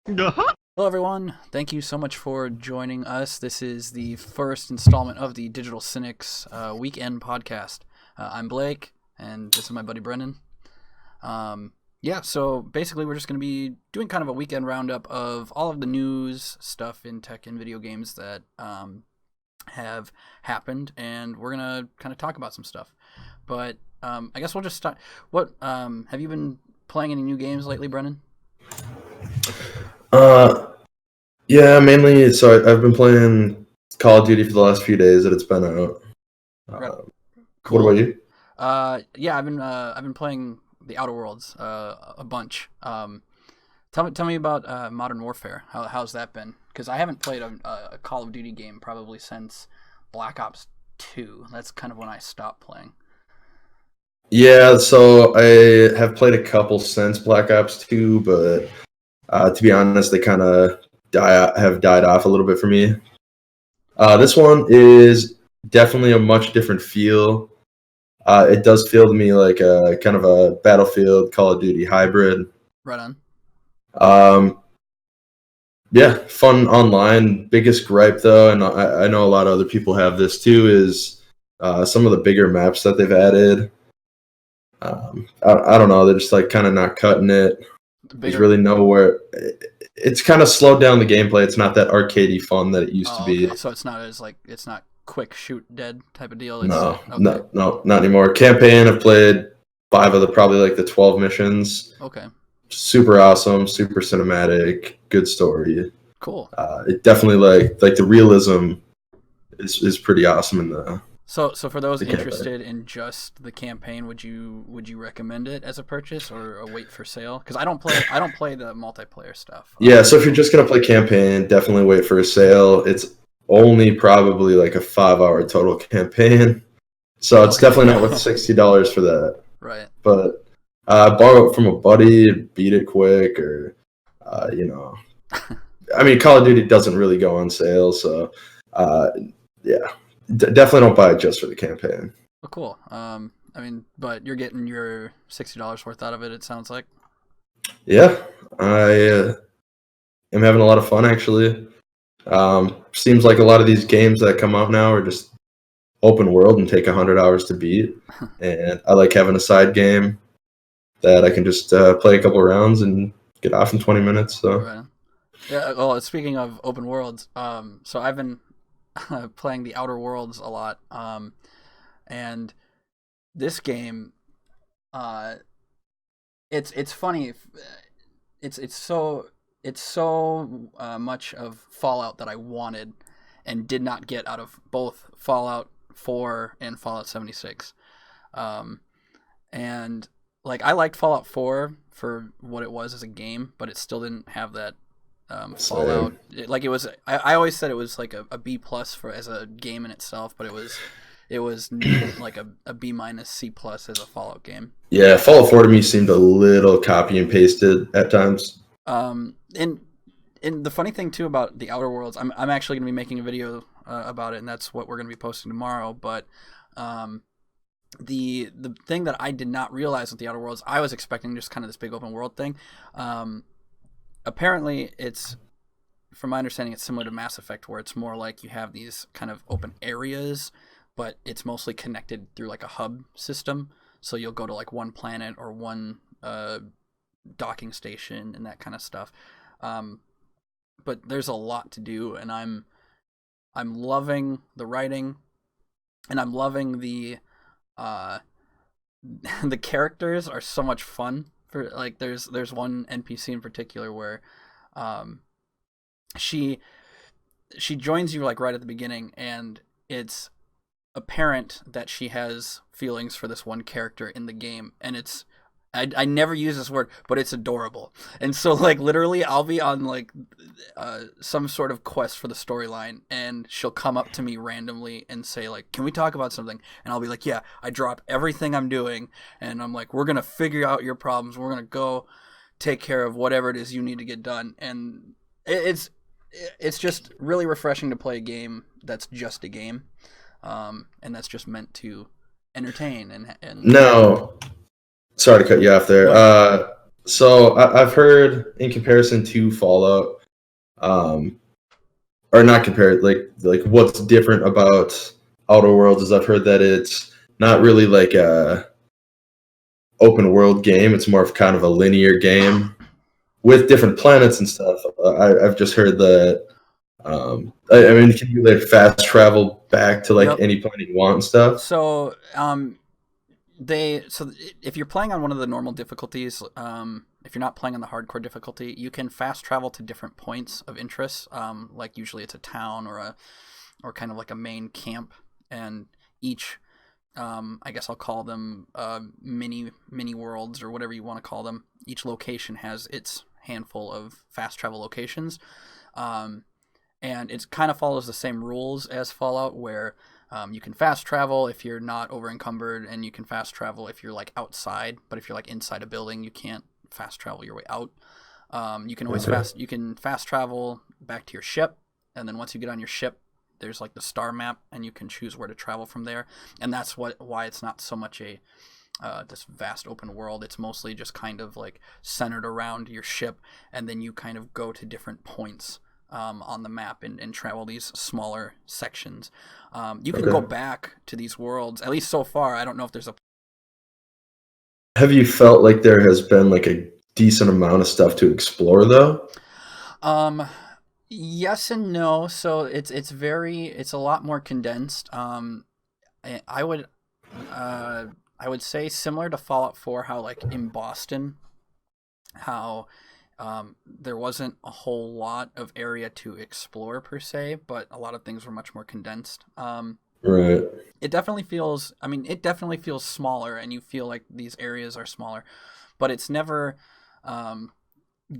Hello, everyone. Thank you so much for joining us. This is the first installment of the Digital Cynics Weekend Podcast. I'm Blake, and this is my buddy Brendan. So basically we're just going to be doing kind of a weekend roundup of all of the news stuff in tech and video games that have happened, and we're going to kind of talk about some stuff. But I guess we'll just start. What have you been playing any new games lately, Brendan? Yeah, mainly. So I've been playing Call of Duty for the last few days that it's been out. Cool. What about you? I've been playing the Outer Worlds a bunch. Tell me about Modern Warfare. How's that been? Because I haven't played a Call of Duty game probably since Black Ops 2. That's kind of when I stopped playing. Yeah, so I have played a couple since Black Ops 2, but to be honest, they kind of have died off a little bit for me. This one is definitely a much different feel. It does feel to me like a kind of a Battlefield Call of Duty hybrid. Right on. Yeah, fun online. Biggest gripe though, and I know a lot of other people have this too, is some of the bigger maps that they've added. I don't know. They're just like kind of not cutting it. There's really nowhere. It's kind of slowed down the gameplay. It's not that arcadey fun that it used to be. Okay. So it's not quick shoot dead type of deal. No, not anymore. Campaign, I've played 5 of the 12 missions. Okay. Super awesome, super cinematic, good story. Cool. It definitely like the realism is pretty awesome in the. So for those interested in just the campaign, would you recommend it as a purchase or a wait for sale? Because I don't play the multiplayer stuff. Yeah, so if you're just gonna play campaign, definitely wait for a sale. It's only probably like a 5-hour total campaign, so it's definitely not worth $60 for that. Right. But borrow it from a buddy, beat it quick, or I mean, Call of Duty doesn't really go on sale, so yeah. Definitely don't buy it just for the campaign. Oh, cool. But you're getting your $60 worth out of it, it sounds like. Yeah, I am having a lot of fun, actually. Seems like a lot of these games that come out now are just open world and take 100 hours to beat. And I like having a side game that I can just play a couple rounds and get off in 20 minutes. So. Right. Yeah, well, speaking of open worlds, so I've been playing the Outer Worlds a lot, and this game, it's funny. It's so much of Fallout that I wanted and did not get out of both Fallout 4 and Fallout 76. And like I liked Fallout 4 for what it was as a game, but it still didn't have that. Fallout, I always said it was like a B plus for as a game in itself, but it was like a B minus C plus as a Fallout game. Yeah, Fallout 4 to me seemed a little copy and pasted at times. And the funny thing too about the Outer Worlds, I'm actually going to be making a video about it, and that's what we're going to be posting tomorrow. But the thing that I did not realize with the Outer Worlds, I was expecting just kind of this big open world thing. Apparently, from my understanding, it's similar to Mass Effect, where it's more like you have these kind of open areas, but it's mostly connected through like a hub system. So you'll go to like one planet or one docking station and that kind of stuff. But there's a lot to do, and I'm loving the writing, and I'm loving the the characters are so much fun. For like, there's one NPC in particular where, she joins you like right at the beginning, and it's apparent that she has feelings for this one character in the game, and it's I never use this word, but it's adorable. And so like literally I'll be on like some sort of quest for the storyline, and she'll come up to me randomly and say like, can we talk about something? And I'll be like, yeah. I drop everything I'm doing, and I'm like, we're gonna figure out your problems, we're gonna go take care of whatever it is you need to get done. And it's just really refreshing to play a game that's just a game, and that's just meant to entertain and No, sorry to cut you off there. So I've heard in comparison to Fallout, um, or not compared, like what's different about Outer Worlds is I've heard that it's not really like a open world game. It's more of kind of a linear game with different planets and stuff. I've just heard that. I mean, can you like fast travel back to like Yep. any planet you want and stuff? So if you're playing on one of the normal difficulties, if you're not playing on the hardcore difficulty, you can fast travel to different points of interest. Like usually it's a town or kind of like a main camp, and each I guess I'll call them mini worlds or whatever you want to call them. Each location has its handful of fast travel locations, and it kind of follows the same rules as Fallout, where you can fast travel if you're not over encumbered, and you can fast travel if you're like outside. But if you're like inside a building, you can't fast travel your way out. You can always Okay. you can fast travel back to your ship, and then once you get on your ship, there's like the star map, and you can choose where to travel from there. And that's why it's not so much a this vast open world. It's mostly just kind of like centered around your ship, and then you kind of go to different points on the map and travel these smaller sections. You can go Okay. back to these worlds, at least so far. I don't know if there's a Have you felt like there has been like a decent amount of stuff to explore though? um yes and no. So it's a lot more condensed. I I would uh I would say similar to Fallout 4, how like in Boston, how there wasn't a whole lot of area to explore per se, but a lot of things were much more condensed. Right. It definitely feels, I mean, it definitely feels smaller, and you feel like these areas are smaller, but it's never um,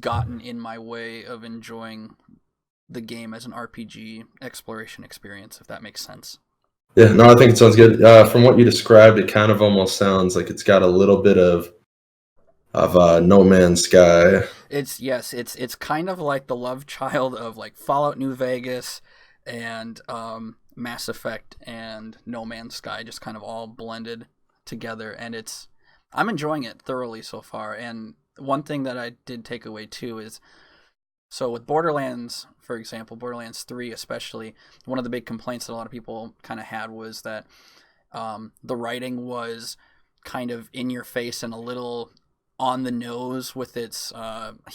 gotten in my way of enjoying the game as an RPG exploration experience, if that makes sense. Yeah, no, I think it sounds good. From what you described, it kind of almost sounds like it's got a little bit of No Man's Sky. It's yes, it's kind of like the love child of like Fallout New Vegas and Mass Effect and No Man's Sky, just kind of all blended together, and I'm enjoying it thoroughly so far. And one thing that I did take away too is, so with Borderlands, for example, Borderlands 3 especially, one of the big complaints that a lot of people kind of had was that the writing was kind of in your face and a little on the nose with its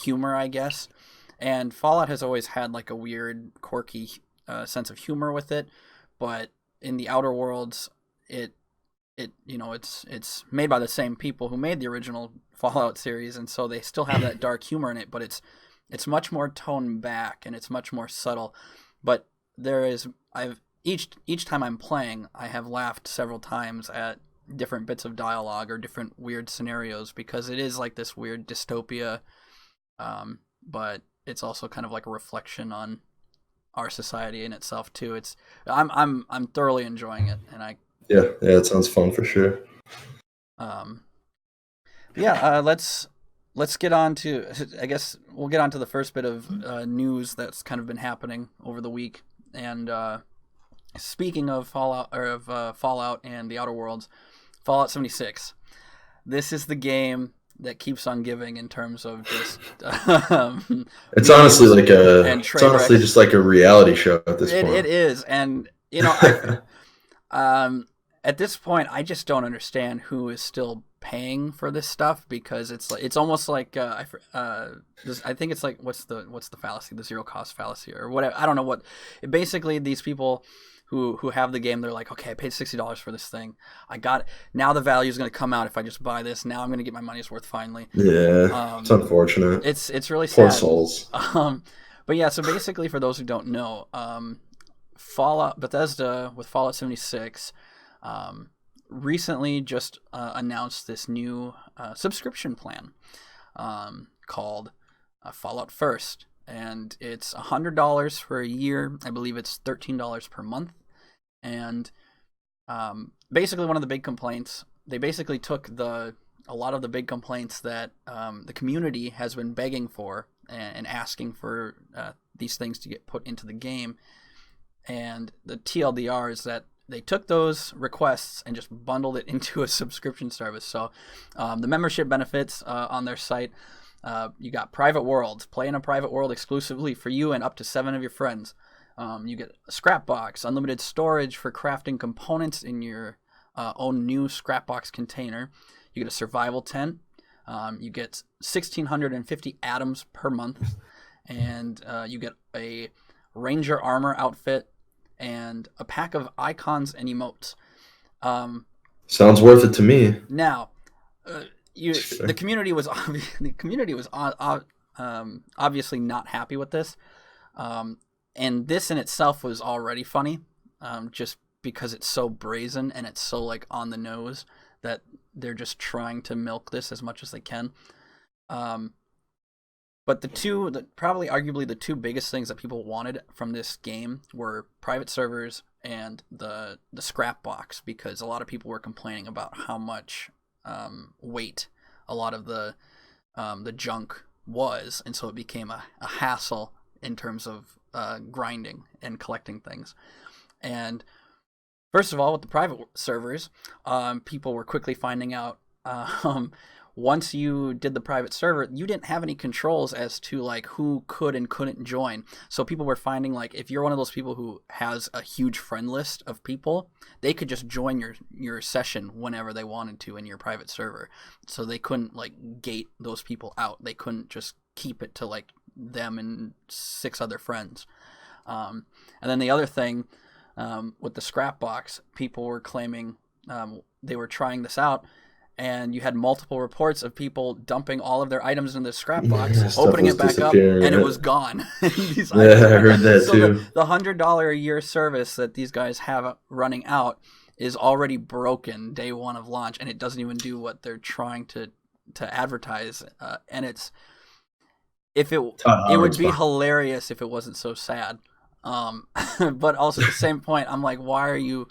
humor, I guess. And Fallout has always had like a weird, quirky sense of humor with it, but in the Outer Worlds, it it's made by the same people who made the original Fallout series, and so they still have that dark humor in it, but it's much more toned back and it's much more subtle. But there is I've each time I'm playing, I have laughed several times at different bits of dialogue or different weird scenarios, because it is like this weird dystopia, but it's also kind of like a reflection on our society in itself too. I'm thoroughly enjoying it, and Yeah, yeah, it sounds fun for sure. um yeah, let's get on to, I guess we'll get on to the first bit of news that's kind of been happening over the week. And speaking of Fallout and the Outer Worlds, Fallout 76. This is the game that keeps on giving in terms of just It's honestly memes like and it's train honestly wrecks. just like a reality show at this It point. is, and um, at this point, I just don't understand who is still paying for this stuff, because it's almost like I think it's like what's the fallacy, the zero cost fallacy or whatever. I don't know what. Basically, these people who have the game, they're like, okay, I paid $60 for this thing. I got it. Now the value is going to come out if I just buy this. Now I'm going to get my money's worth finally. Yeah, it's Um, unfortunate. it's really Poor sad. souls. Um, but yeah, so basically, for those who don't know, Fallout Bethesda with Fallout 76 um, recently just announced this new subscription plan called Fallout First, and it's $100 for a year. I believe it's $13 per month, and basically one of the big complaints, they basically took a lot of the big complaints that the community has been begging for and asking for these things to get put into the game. And the TLDR is that they took those requests and just bundled it into a subscription service. So the membership benefits on their site You got private worlds. Play in a private world exclusively for you and up to 7 of your friends. You get a scrap box, unlimited storage for crafting components in your own new scrap box container. You get a survival tent. You get 1,650 atoms per month. And you get a ranger armor outfit and a pack of icons and emotes. Sounds worth it to me. Now, the community was obviously not happy with this, and this in itself was already funny, just because it's so brazen and it's so like on the nose that they're just trying to milk this as much as they can. But probably arguably the two biggest things that people wanted from this game were private servers and the scrap box, because a lot of people were complaining about how much weight a lot of the junk was, and so it became a hassle in terms of grinding and collecting things. And first of all, with the private servers, people were quickly finding out once you did the private server, you didn't have any controls as to like who could and couldn't join. So people were finding like if you're one of those people who has a huge friend list of people, they could just join your session whenever they wanted to in your private server. So they couldn't like gate those people out. They couldn't just keep it to like them and 6 other friends. And then the other thing with the scrap box, people were claiming they were trying this out, and you had multiple reports of people dumping all of their items in the scrap box, opening it back up, and it was gone. I heard that too. The $100 a year service that these guys have running out is already broken day one of launch, and it doesn't even do what they're trying to advertise. And it would be hilarious if it wasn't so sad. But also at the same point, I'm like, why are you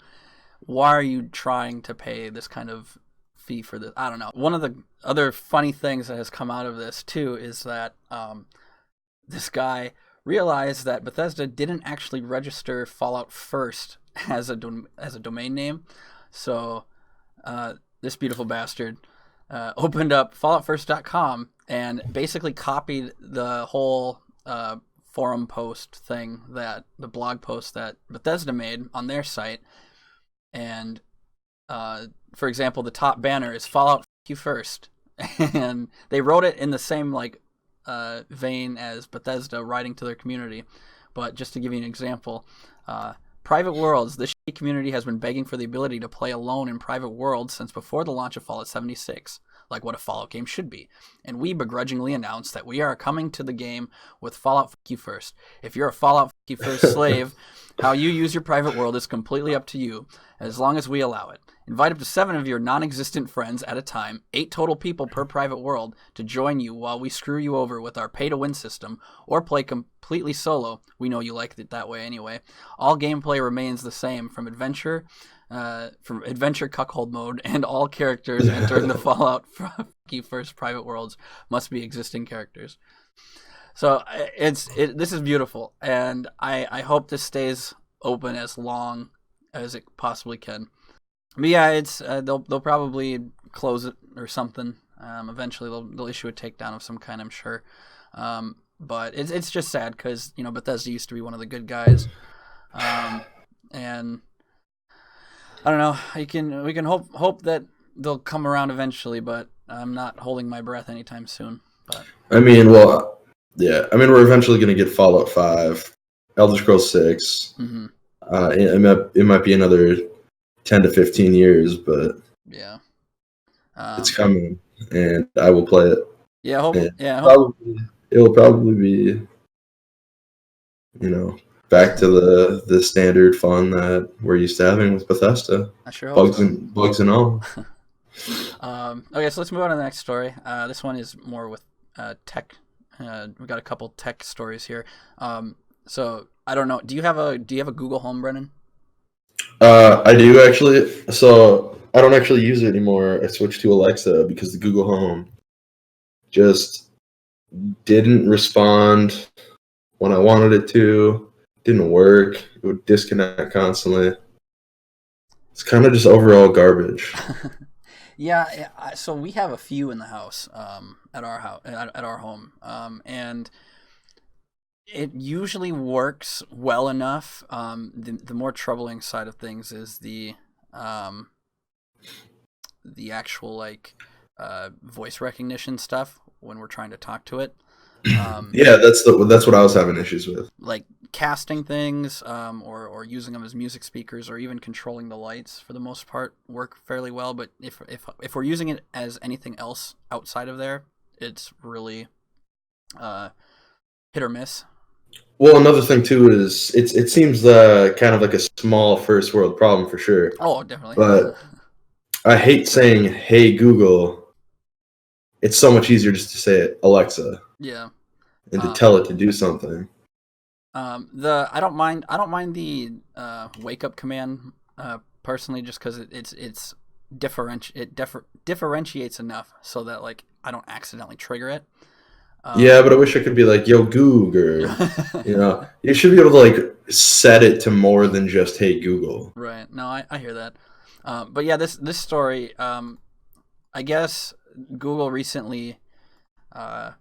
trying to pay this kind of fee for this? I don't know. One of the other funny things that has come out of this too is that this guy realized that Bethesda didn't actually register Fallout First as a domain name. So this beautiful bastard opened up falloutfirst.com and basically copied the whole forum post thing, that the blog post that Bethesda made on their site. And for example, the top banner is Fallout F you first, and they wrote it in the same like vein as Bethesda writing to their community. But just to give you an example, private worlds. This community has been begging for the ability to play alone in private worlds since before the launch of Fallout 76, like what a Fallout game should be. And we begrudgingly announce that we are coming to the game with Fallout F you first. If you're a Fallout F you first slave, how you use your private world is completely up to you, as long as we allow it. Invite up to 7 of your non-existent friends at a time, 8 total people per private world, to join you while we screw you over with our pay-to-win system, or play completely solo. We know you like it that way anyway. All gameplay remains the same from adventure cuckold mode, and all characters entering the Fallout First private worlds must be existing characters. So this is beautiful, and I hope this stays open as long as it possibly can. But yeah, it's they'll probably close it or something. Eventually, they'll issue a takedown of some kind, I'm sure. But it's just sad because Bethesda used to be one of the good guys, and I don't know. We can hope that they'll come around eventually, but I'm not holding my breath anytime soon. But yeah. We're eventually going to get Fallout 5, Elder Scrolls 6. Mm-hmm. It might be another 10 to 15 years, but yeah, it's coming, and I will play it. Yeah, It'll probably be, back to the standard fun that we're used to having with Bethesda. I sure hope bugs and all. Okay, so let's move on to the next story. This one is more with tech. We got a couple tech stories here. So I don't know. Do you have a Google Home, Brennan? I do actually. So I don't actually use it anymore. I switched to Alexa because the Google Home just didn't respond when I wanted it to. Didn't work. It would disconnect constantly. It's kind of just overall garbage. Yeah, so we have a few in the house, at our home, and it usually works well enough. The more troubling side of things is um, the actual like voice recognition stuff when we're trying to talk to it. Yeah, that's what I was having issues with. Like casting things, or using them as music speakers, or even controlling the lights for the most part work fairly well. But if we're using it as anything else outside of there, it's really hit or miss. Well, another thing too is it seems kind of like a small first world problem for sure. Oh, definitely. But I hate saying "Hey Google." It's so much easier just to say it, Alexa, Yeah. and to tell it to do something. I don't mind the wake up command personally, just because it's differentiates enough so that like I don't accidentally trigger it. Yeah, but I wish I could be like, "Yo, Goog," or you should be able to like set it to more than just "Hey Google." Right. No, I hear that. But yeah, this story, I guess Google recently uh,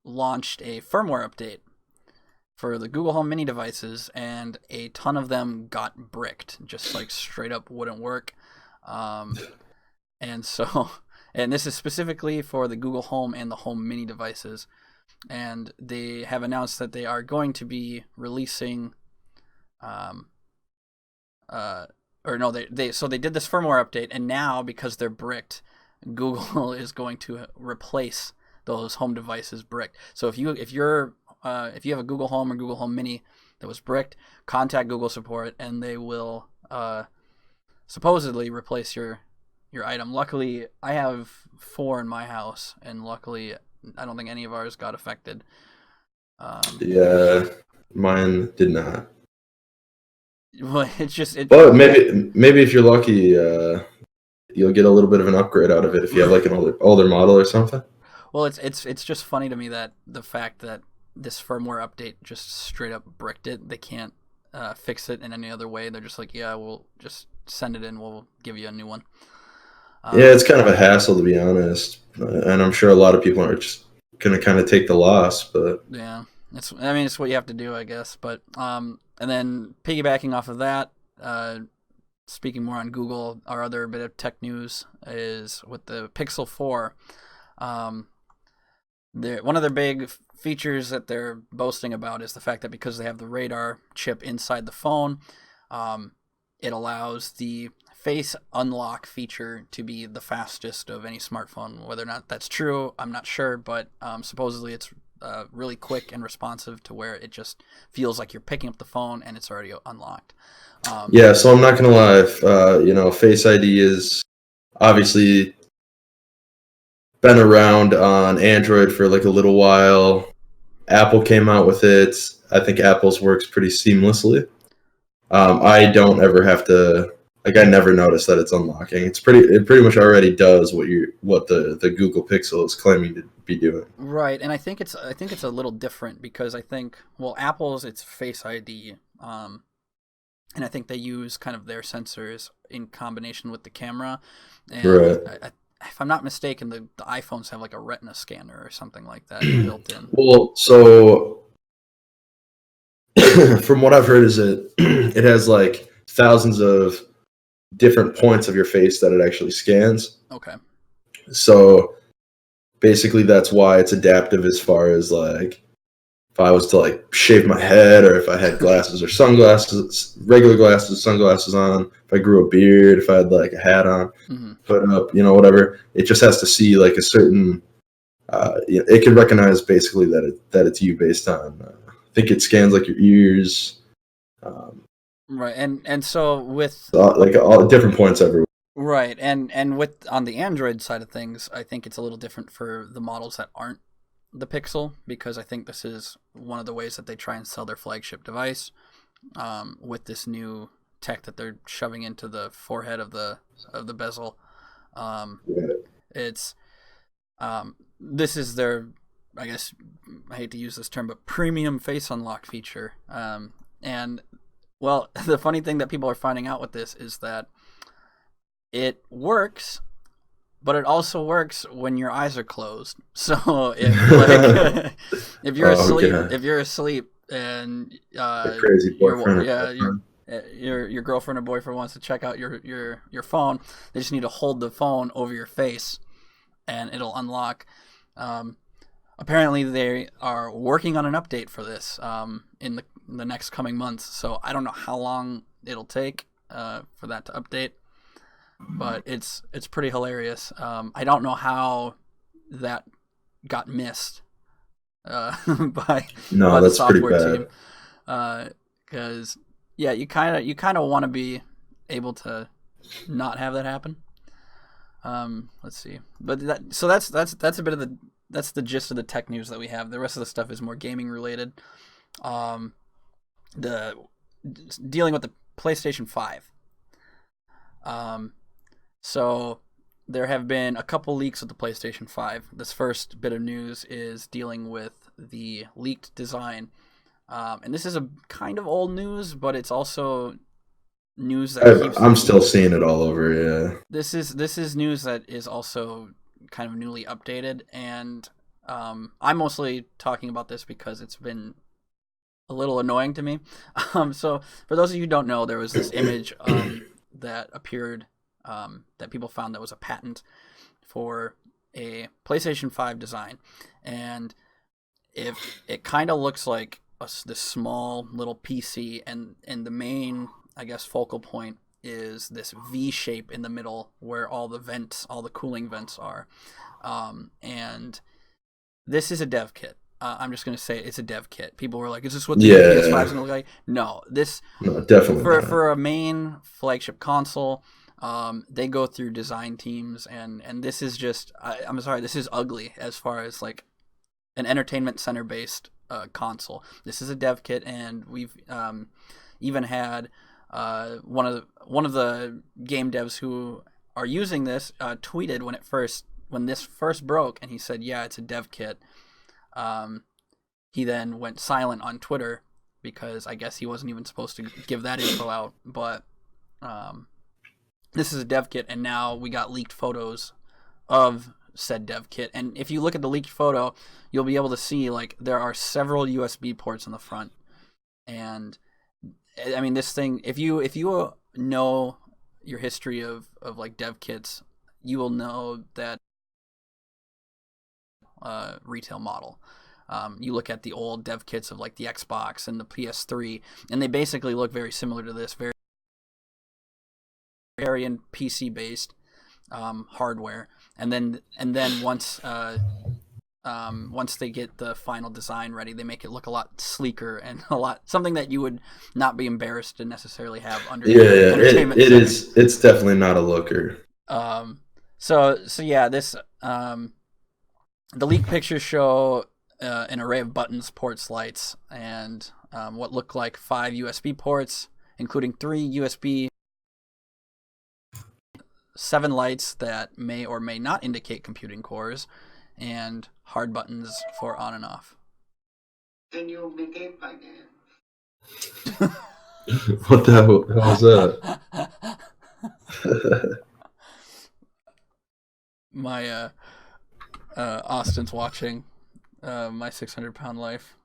launched a firmware update for the Google Home Mini devices, and a ton of them got bricked, just like straight up wouldn't work. Um, and so, and this is specifically for the Google Home and the Home Mini devices, and they have announced that they are going to be releasing, um, or no, they did this firmware update, and now because they're bricked, Google is going to replace those home devices bricked. So if you have a Google Home or Google Home Mini that was bricked, contact Google support and they will supposedly replace your item. Luckily, I have 4 in my house, and luckily, I don't think any of ours got affected. Yeah, mine did not. Well, it's just But maybe if you're lucky, you'll get a little bit of an upgrade out of it if you have like an older model or something. well, it's just funny to me that the fact that this firmware update just straight up bricked it. They can't fix it in any other way. They're just like, yeah, we'll just send it in. We'll give you a new one. Yeah, it's kind of a hassle to be honest, and I'm sure a lot of people are just gonna kind of take the loss. But Yeah, it's what you have to do, I guess. But and then piggybacking off of that, speaking more on Google, our other bit of tech news is with the Pixel 4. Um, one of their big features that they're boasting about is the fact that because they have the radar chip inside the phone, um, it allows the face unlock feature to be the fastest of any smartphone. Whether or not that's true, I'm not sure, but supposedly it's really quick and responsive to where it just feels like you're picking up the phone and it's already unlocked. Yeah, so I'm not gonna lie. If, Face ID is obviously been around on Android for like a little while. Apple came out with it. I think Apple's works pretty seamlessly. I don't ever have to like. I never notice that it's unlocking. It pretty much already does what the Google Pixel is claiming to be doing. Right, and I think it's a little different because I think, well, Apple's it's Face ID, and I think they use kind of their sensors in combination with the camera. And Right. if I'm not mistaken, the iPhones have like a Retina scanner or something like that built in. Well, so from what I've heard, is it has like thousands of different points of your face that it actually scans. Okay. So basically, that's why it's adaptive as far as like if I was to like shave my head or if I had glasses or sunglasses, regular glasses, sunglasses on, if I grew a beard, if I had like a hat on, put up, whatever. It just has to see like a certain, it can recognize basically that it's you based on, I think it scans like your ears. Right, and so with Like all different points everywhere. right, and with on the Android side of things, I think it's a little different for the models that aren't the Pixel, because I think this is one of the ways that they try and sell their flagship device, with this new tech that they're shoving into the forehead of the bezel. It's this is their, I guess, I hate to use this term, but premium face unlock feature. And well, the funny thing that people are finding out with this is that it works but it also works when your eyes are closed. So if if you're asleep and a crazy boyfriend, your girlfriend or boyfriend wants to check out your phone, they just need to hold the phone over your face, and it'll unlock. Apparently, they are working on an update for this in the next coming months. So I don't know how long it'll take for that to update, but it's pretty hilarious. I don't know how that got missed by the software team, because you kind of want to be able to not have that happen. Let's see, but that's a bit of that's the gist of the tech news that we have. The rest of the stuff is more gaming related. The dealing with the PlayStation 5. So there have been a couple leaks with the PlayStation 5. This first bit of news is dealing with the leaked design. And this is a kind of old news, but it's also news that I'm still seeing it all over. Yeah. This is news that is also kind of newly updated, and I'm mostly talking about this because it's been a little annoying to me. So for those of you who don't know, there was this image that appeared that people found that was a patent for a PlayStation 5 design, and if it kind of looks like this small little PC, and the main, I guess, focal point is this V shape in the middle where all the cooling vents are, and this is a dev kit. I'm just gonna say it's a dev kit. People were like, "Is this what the PS5 is gonna look like?" No, definitely for a main flagship console. They go through design teams, and this is just I'm sorry, this is ugly as far as like an entertainment center based console. This is a dev kit, and we've even had one of the game devs who are using this tweeted when this first broke, and he said, "Yeah, it's a dev kit." He then went silent on Twitter because I guess he wasn't even supposed to give that info out. But this is a dev kit, and now we got leaked photos of said dev kit. And if you look at the leaked photo, you'll be able to see like there are several USB ports in the front. And I mean, this thing, if you know your history of like dev kits, you will know that retail model. You look at the old dev kits of like the Xbox and the PS3, and they basically look very similar to this, very in PC based hardware. And then once they get the final design ready, they make it look a lot sleeker and something that you would not be embarrassed to necessarily have under. It is. It's definitely not a looker. So yeah, this the leaked pictures show an array of buttons, ports, lights, and what look like 5 USB ports, including 3 USB, 7 lights that may or may not indicate computing cores, and hard buttons for on and off. Can you behave by then? What the hell was that? My Austin's watching My 600-Pound Life.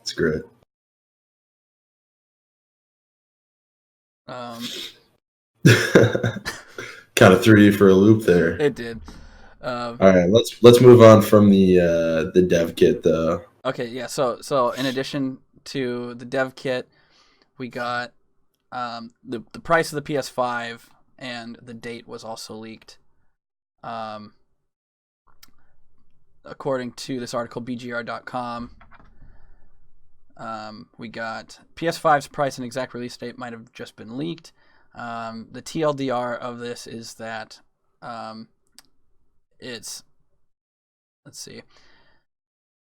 It's great. Kind of threw you for a loop there. It did. All right, let's move on from the dev kit though. Okay, yeah. So in addition to the dev kit, we got the price of the PS5, and the date was also leaked. According to this article, BGR.com, we got PS5's price and exact release date might have just been leaked. The TLDR of this is that let's see.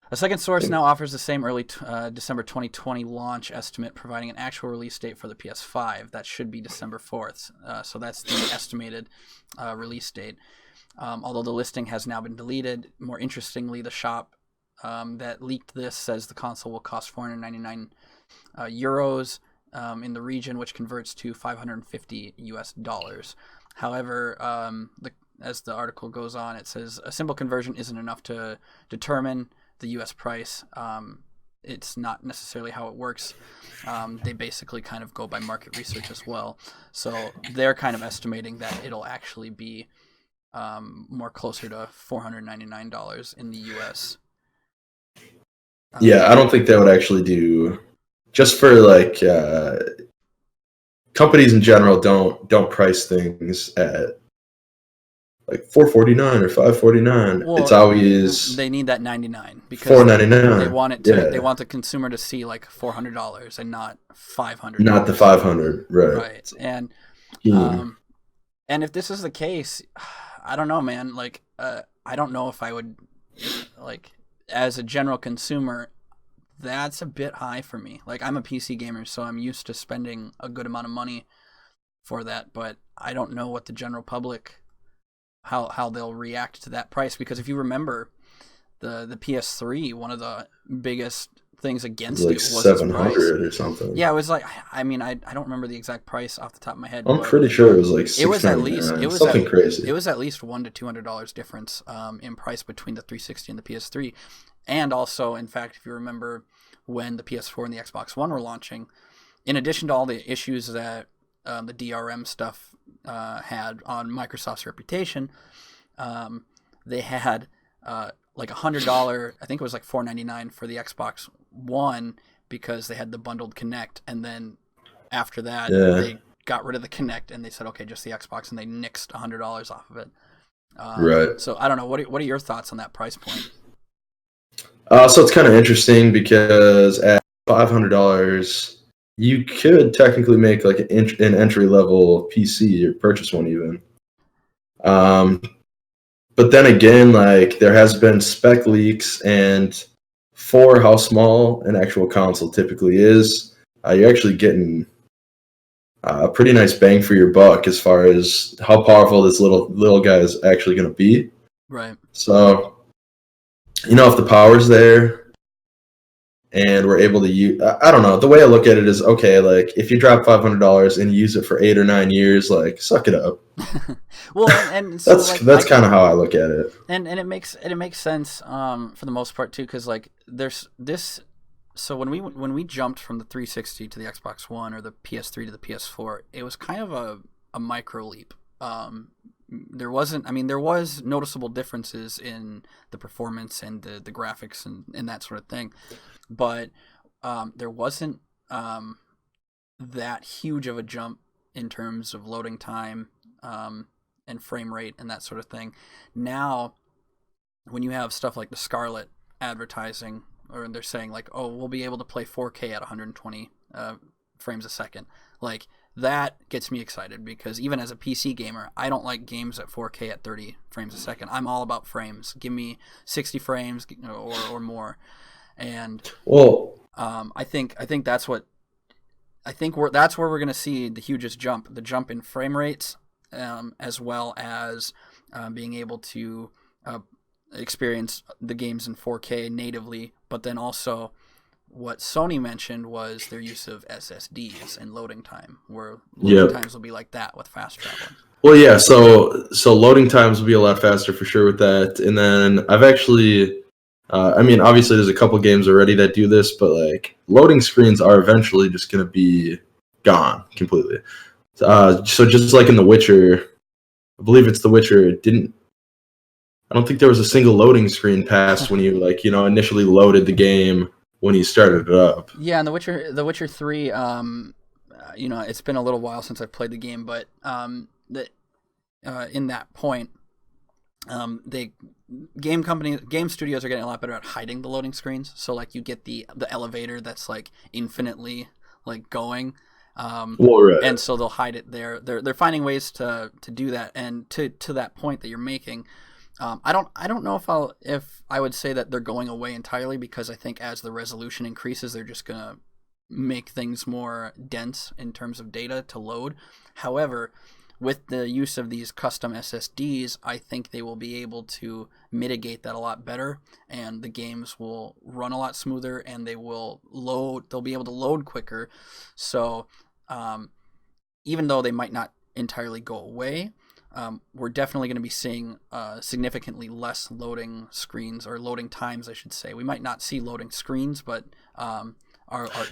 A second source now offers the same early December 2020 launch estimate, providing an actual release date for the PS5. That should be December 4th. So that's the estimated release date. Although the listing has now been deleted. More interestingly, the shop that leaked this says the console will cost 499 euros, in the region, which converts to $550. However, as the article goes on, it says a simple conversion isn't enough to determine the U.S. price. It's not necessarily how it works. They basically kind of go by market research as well. So they're kind of estimating that it'll actually be more closer to $499 in the U.S. Yeah, I don't think that would actually do. Just for like companies in general don't price things at like $449 or $549. Well, it's always they need that $99 because $499. they want it to. They want the consumer to see like $400 and not $500. Not the $500, right? Right, and if this is the case, I don't know, man. Like, I don't know if I would, like, as a general consumer, that's a bit high for me. Like, I'm a PC gamer, so I'm used to spending a good amount of money for that, but I don't know what the general public, how they'll react to that price, because if you remember the PS3, one of the biggest things against it was $700 or something. Yeah, it was like, I mean, I don't remember the exact price off the top of my head. I'm pretty sure it was like $699. It was something crazy. It was at least $100 to $200 difference in price between the 360 and the PS3. And also, in fact, if you remember when the PS4 and the Xbox One were launching, in addition to all the issues that the DRM stuff had on Microsoft's reputation, they had like $100, I think it was like $499 for the Xbox One, because they had the bundled Kinect, and then after that they got rid of the Kinect and they said, okay, just the Xbox, and they nixed $100 off of it. Right. So I don't know. What are your thoughts on that price point? So it's kind of interesting because at $500, you could technically make like an entry level PC or purchase one even. But then again, like there has been spec leaks, and for how small an actual console typically is, you're actually getting a pretty nice bang for your buck as far as how powerful this little guy is actually going to be. Right. So, if the power's there and we're able to use, I don't know, the way I look at it is, okay, like if you drop $500 and you use it for 8 or 9 years, like suck it up. Well, and so that's kind of how I look at it. And it makes sense for the most part too, because like there's this. So when we jumped from the 360 to the Xbox One, or the PS3 to the PS4, it was kind of a micro leap. There was noticeable differences in the performance and the graphics and that sort of thing, but there wasn't that huge of a jump in terms of loading time and frame rate and that sort of thing. Now, when you have stuff like the Scarlet advertising, or they're saying like, oh, we'll be able to play 4K at 120 frames a second, like that gets me excited, because even as a PC gamer, I don't like games at 4K at 30 frames a second. I'm all about frames. Give me 60 frames or more. And I think that's what that's where we're going to see the hugest jump, the jump in frame rates, as well as being able to experience the games in 4K natively, but then also what Sony mentioned was their use of SSDs and loading time, where loading times will be like that with fast travel. Well, yeah, so loading times will be a lot faster for sure with that. And then I've actually, obviously there's a couple games already that do this, but like loading screens are eventually just going to be gone completely. So just like in The Witcher, I believe it's The Witcher, I don't think there was a single loading screen past when you initially loaded the game when you started it up. Yeah, and The Witcher 3, it's been a little while since I've played the game, but in that point, game studios are getting a lot better at hiding the loading screens. So like you get the elevator that's like infinitely like going. Right. And so they'll hide it there. They're finding ways to do that. And to that point that you're making, I don't know if I would say that they're going away entirely, because I think as the resolution increases, they're just gonna make things more dense in terms of data to load. However, with the use of these custom SSDs, I think they will be able to mitigate that a lot better, and the games will run a lot smoother, and they'll be able to load quicker. So even though they might not entirely go away, we're definitely going to be seeing significantly less loading screens, or loading times, I should say. We might not see loading screens, but the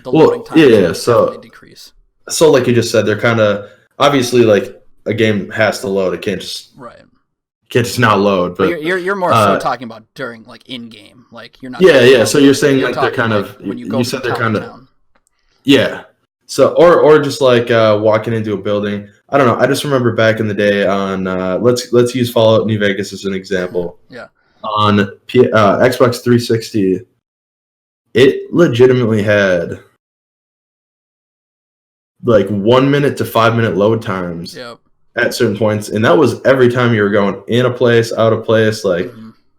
loading times will definitely decrease. So like you just said, they're kind of, obviously, like, a game has to load. It can't just not load. But you're more so talking about during, like, in game, like you're not. Yeah. So you're saying like they're kind of, when you said they're kind of, yeah. So or just like walking into a building. I don't know. I just remember back in the day on let's use Fallout New Vegas as an example. Yeah. On Xbox 360, it legitimately had like 1 minute to 5 minute load times at certain points, and that was every time you were going in a place, out of place. Like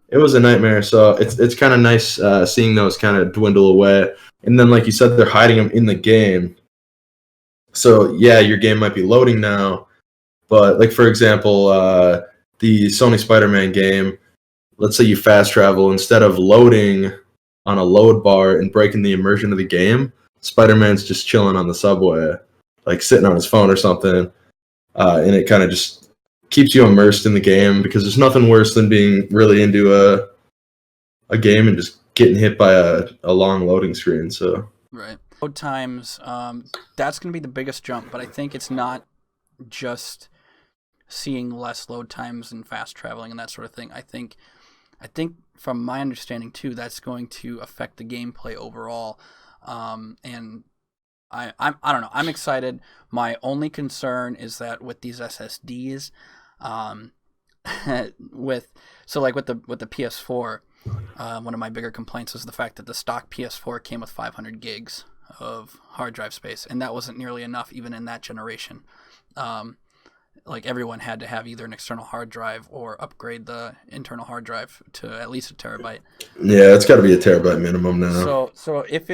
it was a nightmare. So it's kind of nice seeing those kind of dwindle away. And then, like you said, they're hiding them in the game. So yeah, your game might be loading now, but like for example, the Sony Spider-Man game. Let's say you fast travel, instead of loading on a load bar and breaking the immersion of the game, Spider-Man's just chilling on the subway, like sitting on his phone or something, and it kind of just keeps you immersed in the game, because there's nothing worse than being really into a game and just getting hit by a long loading screen. So right, load times, that's going to be the biggest jump, but I think it's not just seeing less load times and fast traveling and that sort of thing. I think from my understanding too, that's going to affect the gameplay overall. And I don't know. I'm excited. My only concern is that with these SSDs, with the PS4, one of my bigger complaints was the fact that the stock PS4 came with 500 gigs of hard drive space, and that wasn't nearly enough even in that generation. Like everyone had to have either an external hard drive or upgrade the internal hard drive to at least a terabyte. Yeah, it's got to be a terabyte minimum now. So if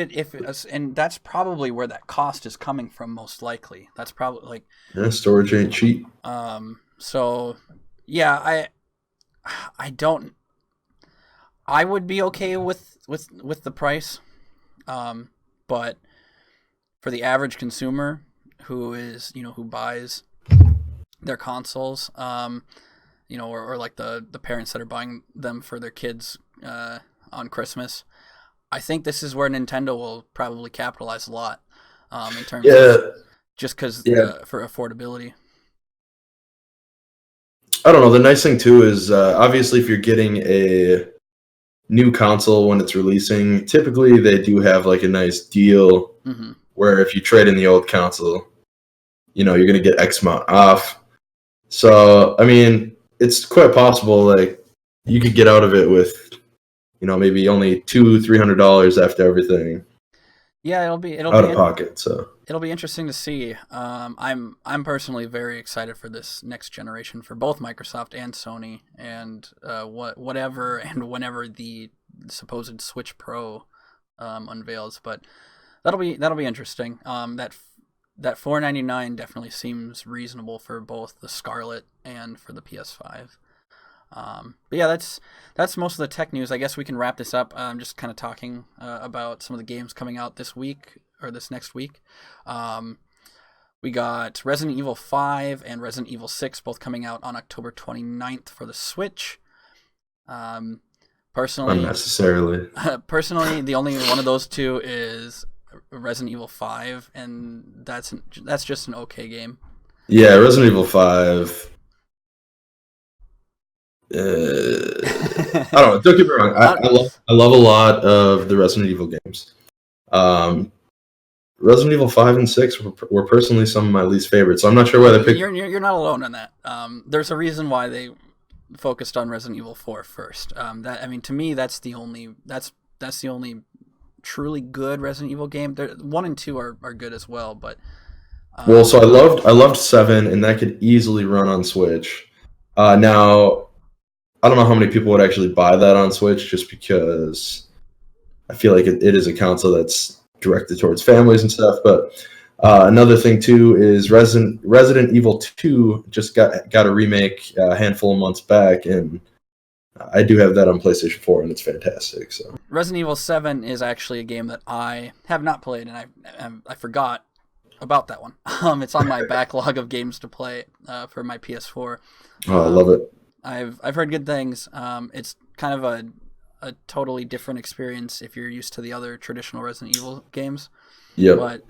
and that's probably where that cost is coming from, most likely. That's probably like storage ain't cheap. So yeah, I would be okay with the price, but for the average consumer who buys their consoles, or like the parents that are buying them for their kids on Christmas, I think this is where Nintendo will probably capitalize a lot in terms of just because for affordability. I don't know. The nice thing too is obviously if you're getting a new console when it's releasing, typically they do have like a nice deal where if you trade in the old console, you're going to get X amount off. So, I mean, it's quite possible, like, you could get out of it with, maybe only $200-$300 after everything. Yeah, it'll be out of pocket. So it'll be interesting to see. I'm personally very excited for this next generation for both Microsoft and Sony, and whatever and whenever the supposed Switch Pro unveils. But that'll be interesting. That $499 definitely seems reasonable for both the Scarlet and for the PS5. But yeah, that's most of the tech news. I guess we can wrap this up. Just kind of talking about some of the games coming out this week or this next week. We got Resident Evil 5 and Resident Evil 6 both coming out on October 29th for the Switch. Personally, unnecessarily. Personally, the only one of those two is Resident Evil 5, and that's just an okay game. Yeah, Resident Evil 5. I don't know. Don't get me wrong. I love a lot of the Resident Evil games. Resident Evil 5 and 6 were personally some of my least favorites. So I'm not sure why they picked. You're not alone on that. There's a reason why they focused on Resident Evil 4 first. To me, that's the only truly good Resident Evil game. 1 and 2 are good as well, but so I loved 7, and that could easily run on Switch. Now I don't know how many people would actually buy that on Switch, just because I feel like it is a console that's directed towards families and stuff. But Another thing too is Resident Evil 2 just got a remake a handful of months back, and I do have that on PlayStation 4, and it's fantastic. So Resident Evil 7 is actually a game that I have not played, and I forgot about that one. It's on my backlog of games to play for my PS4. I love it. I've heard good things. It's kind of a totally different experience if you're used to the other traditional Resident Evil games. Yep. But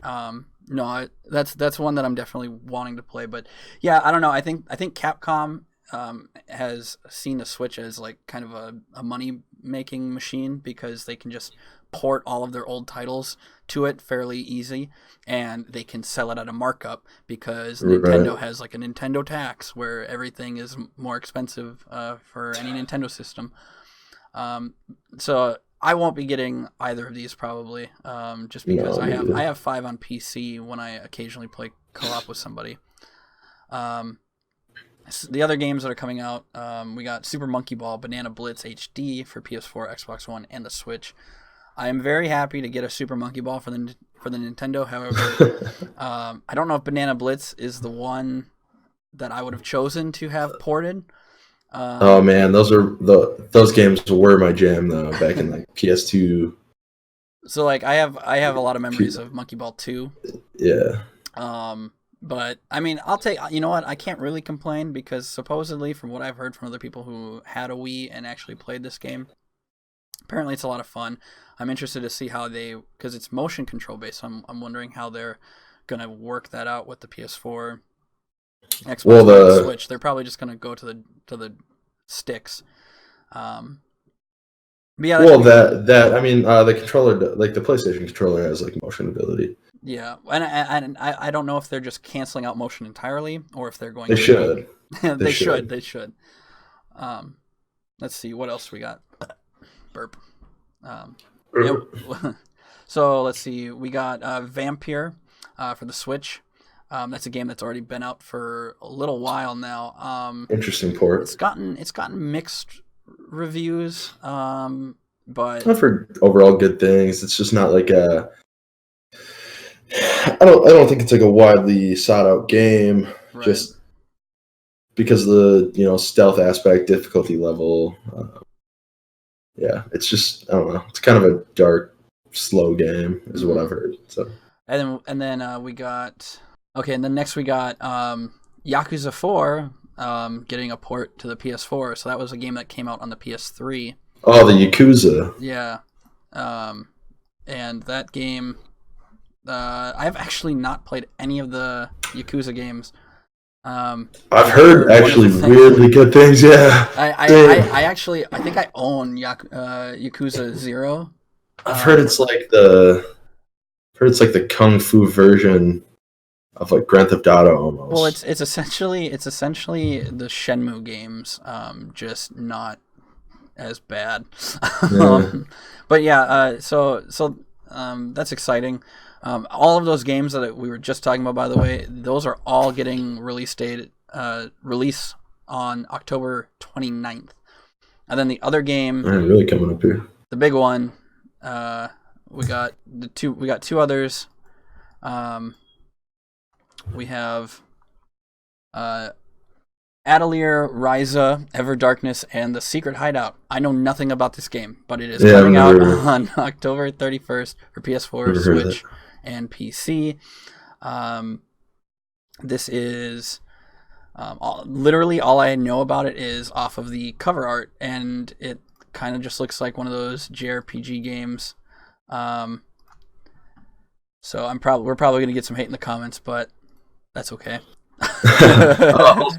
no, that's one that I'm definitely wanting to play. But yeah, I don't know. I think Capcom has seen the Switch as like kind of a money making machine because they can just port all of their old titles to it fairly easy, and they can sell it at a markup because Nintendo has like a Nintendo tax where everything is more expensive for any Nintendo system. So I won't be getting either of these probably, just because I have 5 on PC when I occasionally play co-op with somebody. The other games that are coming out, we got Super Monkey Ball Banana Blitz HD for PS4, Xbox One, and the Switch. I am very happy to get a Super Monkey Ball for the Nintendo. However, I don't know if Banana Blitz is the one that I would have chosen to have ported. Oh man, those games were my jam though back in like PS2. So like I have a lot of memories of Monkey Ball 2. Yeah. But I mean, I'll take. You know what? I can't really complain because supposedly, from what I've heard from other people who had a Wii and actually played this game, apparently it's a lot of fun. I'm interested to see how because it's motion control based. So I'm wondering how they're gonna work that out with the PS4, Xbox One, and Switch. They're probably just gonna go to the sticks. But yeah. I mean, the controller, like the PlayStation controller, has like motion ability. Yeah, and I don't know if they're just canceling out motion entirely or if they're going. They should. They should. Let's see what else we got. Burp. So let's see. We got Vampire for the Switch. That's a game that's already been out for a little while now. Interesting port. It's gotten mixed reviews, but I've heard overall good things. It's just not like a. I don't think it's like a widely sought out game. Right. Just because of the stealth aspect, difficulty level. Yeah, it's just I don't know. It's kind of a dark, slow game, is what I've heard. So and then we got and then next we got Yakuza 4 getting a port to the PS4. So that was a game that came out on the PS3. Oh, the Yakuza. Yeah, and that game. I've actually not played any of the Yakuza games. I've heard actually weirdly good things. Yeah, I think I own Yakuza 0. I've heard it's like the kung fu version of like Grand Theft Auto almost. Well, it's essentially the Shenmue games, just not as bad. Yeah. But yeah, so that's exciting. All of those games that we were just talking about, by the way, those are all getting release on October 29th. And then the other game, really coming up here. The big one, we got two others. We have Atelier, Ryza, Ever Darkness, and The Secret Hideout. I know nothing about this game, but it is coming out on October 31st for PS4, Switch, and PC. This is literally all I know about it is off of the cover art, and it kind of just looks like one of those JRPG games. So we're probably gonna get some hate in the comments, but that's okay. Also,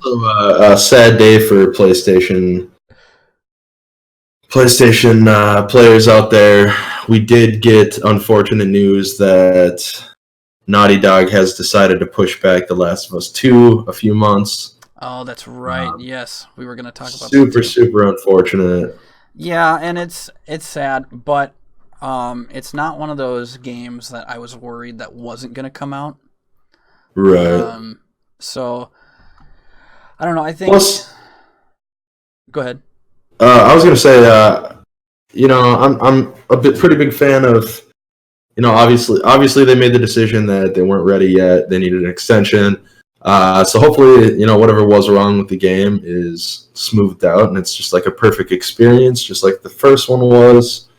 a sad day for PlayStation players out there. We did get unfortunate news that Naughty Dog has decided to push back The Last of Us 2 a few months. Oh, that's right. Yes, we were going to talk about that. Super unfortunate. Yeah, and it's sad, but it's not one of those games that I was worried that wasn't going to come out. Right. So I don't know. I think. Go ahead. I was going to say, I'm a pretty big fan of obviously they made the decision that they weren't ready yet. They needed an extension. So hopefully, whatever was wrong with the game is smoothed out, and it's just like a perfect experience, just like the first one was.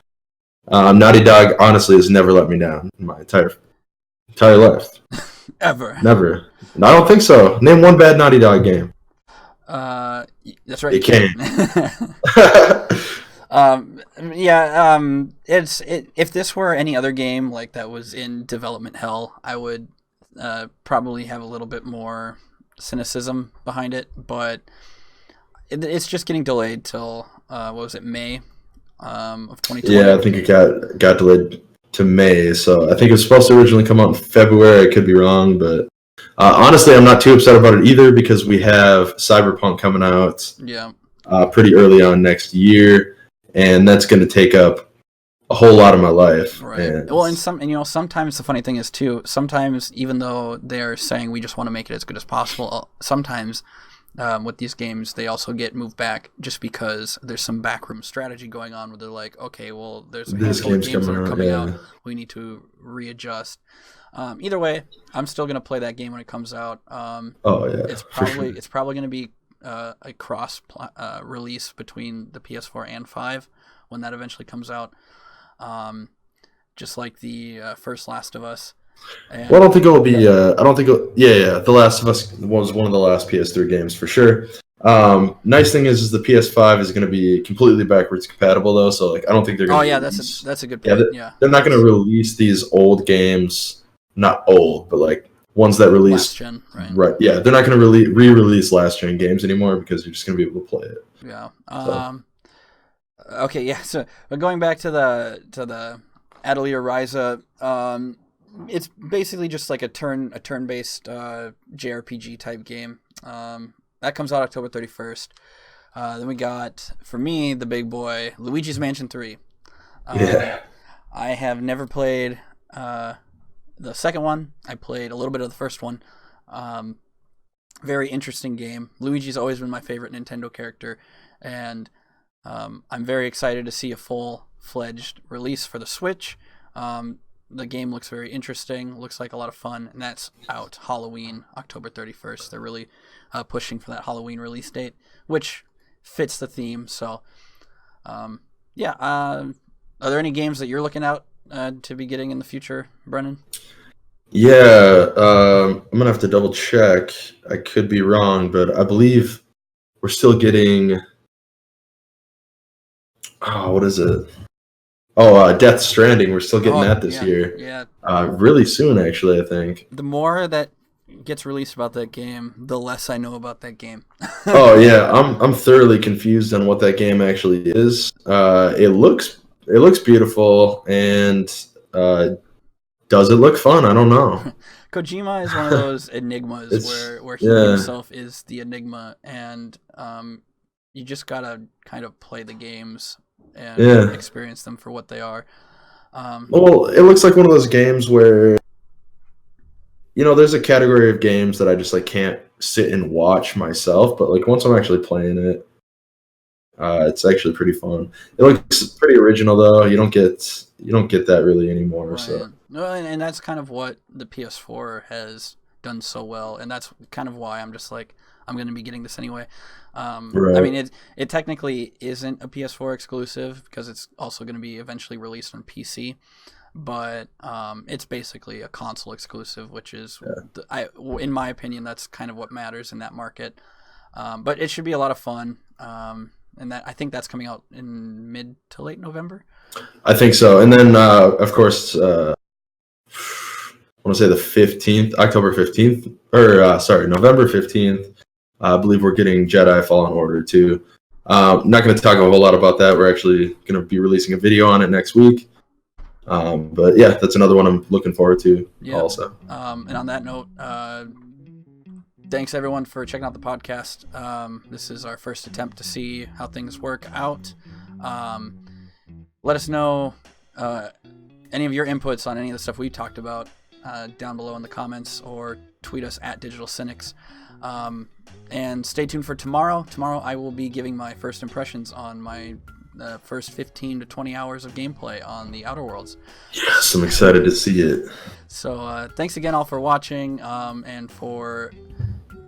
Naughty Dog honestly has never let me down in my entire life. Ever. Never. I don't think so. Name one bad Naughty Dog game. That's right. You can't. If this were any other game like that was in development hell, I would probably have a little bit more cynicism behind it, but it's just getting delayed till what was it, May of 2020? Yeah, I think it got delayed to May, so I think it was supposed to originally come out in February. I could be wrong, but honestly, I'm not too upset about it either because we have Cyberpunk coming out pretty early on next year, and that's going to take up a whole lot of my life. Right. And sometimes the funny thing is too, sometimes even though they're saying we just want to make it as good as possible, sometimes with these games they also get moved back just because there's some backroom strategy going on where they're like, okay, well, there's a handful of games that are coming out, we need to readjust. Either way, I'm still gonna play that game when it comes out. It's probably gonna be a cross release between the PS4 and 5 when that eventually comes out. Just like the first Last of Us. And, I don't think it will be. The Last of Us was one of the last PS3 games for sure. Nice thing is the PS5 is going to be completely backwards compatible though, so like I don't think they're going to. That's a good point. They're not going to release these old games, not old, but like ones that released last gen, right? Right. Yeah, they're not going to re-release last gen games anymore because you're just going to be able to play it. Yeah. Okay. Yeah. So going back to the Atelier Ryza, it's basically just like a turn-based JRPG type game. That comes out October 31st. Then we got, for me, the big boy, Luigi's Mansion 3. I have never played the second one. I played a little bit of the first one. Very interesting game. Luigi's always been my favorite Nintendo character, and I'm very excited to see a full-fledged release for the Switch. The game looks very interesting, looks like a lot of fun, and that's out Halloween, October 31st. They're really pushing for that Halloween release date, which fits the theme. So, are there any games that you're looking out to be getting in the future, Brennan? Yeah, I'm going to have to double check. I could be wrong, but I believe we're still getting... what is it? Death Stranding. We're still getting that this year. Yeah. Really soon, actually, I think. The more that gets released about that game, the less I know about that game. I'm thoroughly confused on what that game actually is. It looks beautiful, and does it look fun? I don't know. Kojima is one of those enigmas where he himself is the enigma, and you just gotta kind of play the games and experience them for what they are. It looks like one of those games where, there's a category of games that I just like can't sit and watch myself, but like once I'm actually playing it, it's actually pretty fun. It looks pretty original though. You don't get that really anymore. Right. So no, and that's kind of what the PS4 has done so well, and that's kind of why I'm just like, I'm going to be getting this anyway. Right. I mean, it technically isn't a PS4 exclusive because it's also going to be eventually released on PC, but it's basically a console exclusive, which is, in my opinion, that's kind of what matters in that market. But it should be a lot of fun, and I think that's coming out in mid to late November. I think so, and then of course, I want to say the 15th, October 15th, or November 15th. I believe we're getting Jedi Fallen Order too. I'm not going to talk a whole lot about that. We're actually going to be releasing a video on it next week. But yeah, that's another one I'm looking forward to also. And on that note, thanks everyone for checking out the podcast. This is our first attempt to see how things work out. Let us know any of your inputs on any of the stuff we talked about down below in the comments, or tweet us at Digital Cynics. And stay tuned for tomorrow. Tomorrow I will be giving my first impressions on my the first 15 to 20 hours of gameplay on the Outer Worlds. Yes, I'm excited to see it. So thanks again all for watching, and for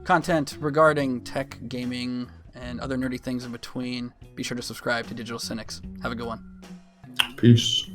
content regarding tech, gaming, and other nerdy things in between, be sure to subscribe to Digital Cynics. Have a good one. Peace.